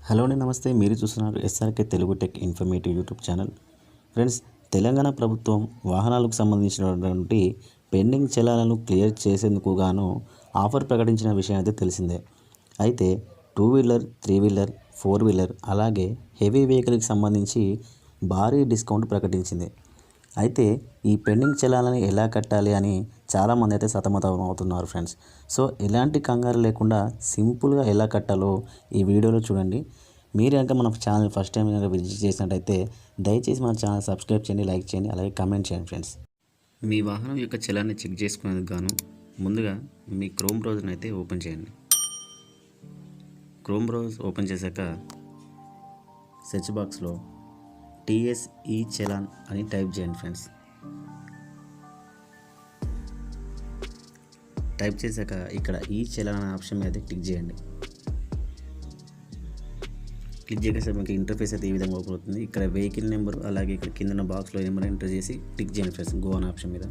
Hello అండి, నమస్తే. మీరు చూస్తున్నారు SRK Telugu tech informative YouTube channel. Friends, Telangana ప్రభుత్వం వాహనాలకు సంబంధించినటువంటి పెండింగ్ చలాలను క్లియర్ చేసేందుకు గాను ఆఫర్ ప్రకటించిన విషయం అయితే తెలిసిందే. అయితే 2 వీలర్, 3 వీలర్, 4 వీలర్ అలాగే హెవీ వెహికల్కి సంబంధించి భారీ డిస్కౌంట్ ప్రకటించింది. అయితే ఈ పెండింగ్ చలాలని ఎలా కట్టాలి అని చాలామంది అయితే సతమతం అవుతున్నారు ఫ్రెండ్స్. సో ఎలాంటి కంగారు లేకుండా సింపుల్గా ఎలా కట్టాలో ఈ వీడియోలో చూడండి. మీరు కనుక మన ఛానల్ ఫస్ట్ టైం కనుక విజిట్ చేసినట్టయితే దయచేసి మన ఛానల్ సబ్స్క్రైబ్ చేయండి, లైక్ చేయండి, అలాగే కామెంట్ చేయండి ఫ్రెండ్స్. మీ వాహనం యొక్క చలాన్ని చెక్ చేసుకునేందుకు గాను ముందుగా మీ క్రోమ్ బ్రౌజర్ని అయితే ఓపెన్ చేయండి. క్రోమ్ బ్రౌజర్ ఓపెన్ చేశాక సెర్చ్ బాక్స్లో TSE చలాన్ అని టైప్ చేయండి ఫ్రెండ్స్. టైప్ చేశాక ఇక్కడ ఈ చలాన్ అనే ఆప్షన్ మీద క్లిక్ చేయండి. క్లిక్ చేసేసరికి మీకు ఇంటర్ఫేస్ అయితే ఈ విధంగా ఓపెన్ అవుతుంది. ఇక్కడ వెహికల్ నెంబర్ అలాగే ఇక్కడ కింద బాక్స్లో నెంబర్ ఎంటర్ చేసి క్లిక్ చేయండి ఫ్రెండ్స్, గో అనే ఆప్షన్ మీద.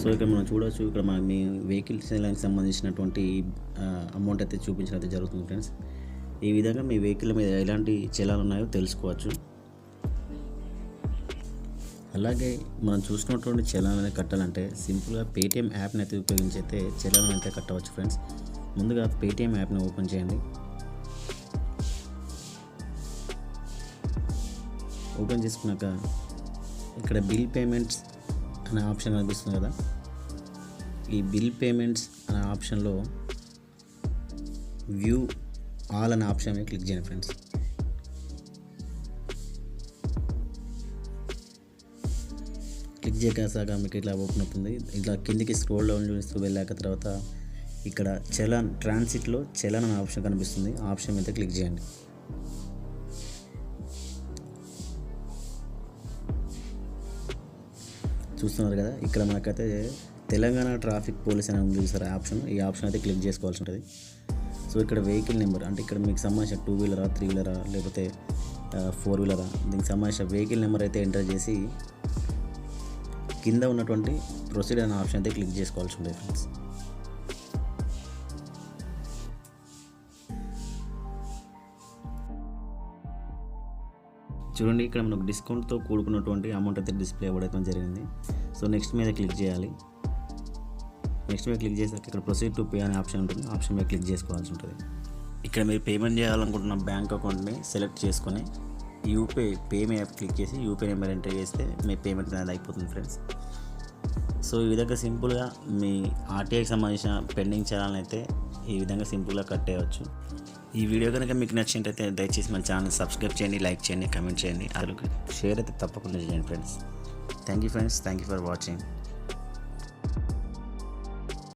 సో ఇక్కడ మనం చూడవచ్చు, ఇక్కడ మన మీ వెహికల్ చలాన్కి సంబంధించినటువంటి అమౌంట్ అయితే చూపించడం అయితే జరుగుతుంది ఫ్రెండ్స్. ఈ విధంగా మీ వెహికల్ మీద ఎలాంటి చలాన్లు ఉన్నాయో తెలుసుకోవచ్చు. అలాగే మనం చూసినటువంటి చలానాన్ని కట్టాలంటే సింపుల్గా పేటిఎం యాప్ని అయితే ఉపయోగించి అయితే చలానాన్ని అయితే కట్టవచ్చు ఫ్రెండ్స్. ముందుగా పేటిఎం యాప్ని ఓపెన్ చేయండి. ఓపెన్ చేసుకున్నాక ఇక్కడ బిల్ పేమెంట్స్ అనే ఆప్షన్ కనిపిస్తుంది కదా, ఈ బిల్ పేమెంట్స్ అనే ఆప్షన్లో వ్యూ ఆల్ అనే ఆప్షన్ మీద క్లిక్ చేయండి ఫ్రెండ్స్. క్లిక్ చేసాక మీకు ఇట్లా ఓపెన్ అవుతుంది. ఇట్లా కిందికి స్క్రోల్ డౌన్ చేస్తూ వెళ్ళాక తర్వాత ఇక్కడ చలాన్ ట్రాన్సిట్లో చలాన్ అనే ఆప్షన్ కనిపిస్తుంది, ఆ ఆప్షన్ మీద క్లిక్ చేయండి. చూస్తున్నారు కదా, ఇక్కడ మనకైతే తెలంగాణ ట్రాఫిక్ పోలీస్ అని ఉంది చూసారు ఆప్షన్, ఈ ఆప్షన్ అయితే క్లిక్ చేసుకోవాల్సి ఉంటుంది. సో ఇక్కడ వెహికల్ నెంబర్ అంటే ఇక్కడ మీకు సంబంధించిన 2 వీలరా, 3 వీలరా లేకపోతే 4 వీలరా, దీనికి సంబంధించిన వెహికల్ నెంబర్ అయితే ఎంటర్ చేసి కింద ఉన్నటువంటి ప్రొసీడ్ అనే ఆప్షన్ అయితే క్లిక్ చేసుకోవాల్సి ఉంటుంది ఫ్రెండ్స్. చూడండి, ఇక్కడ మనకు డిస్కౌంట్తో కూడుకున్నటువంటి అమౌంట్ అయితే డిస్ప్లే అవ్వడం జరిగింది. సో నెక్స్ట్ మీద క్లిక్ చేయాలి. నెక్స్ట్ మీద క్లిక్ చేసాక ఇక్కడ ప్రొసీడ్ టు పే అనే ఆప్షన్ ఉంటుంది, ఆప్షన్ మీద క్లిక్ చేసుకోవాల్సి ఉంటుంది. ఇక్కడ మీరు పేమెంట్ చేయాలనుకుంటున్న బ్యాంక్ అకౌంట్ని సెలెక్ట్ చేసుకొని యూపీఐ పేమే యాప్ క్లిక్ చేసి యూపీఐ నెంబర్ ఎంటర్ చేస్తే మీ పేమెంట్ అనేది అయిపోతుంది ఫ్రెండ్స్. సో ఈ విధంగా సింపుల్గా మీ ఆర్టీఐకి సంబంధించిన పెండింగ్ చలాన్ అయితే ఈ విధంగా సింపుల్గా కట్టేయవచ్చు. ఈ వీడియో కనుక మీకు నచ్చినట్టయితే దయచేసి మన ఛానల్ సబ్స్క్రైబ్ చేయండి, లైక్ చేయండి, కామెంట్ చేయండి, అలాగే షేర్ అయితే తప్పకుండా చేయండి friends. Thank you friends, thank you for watching.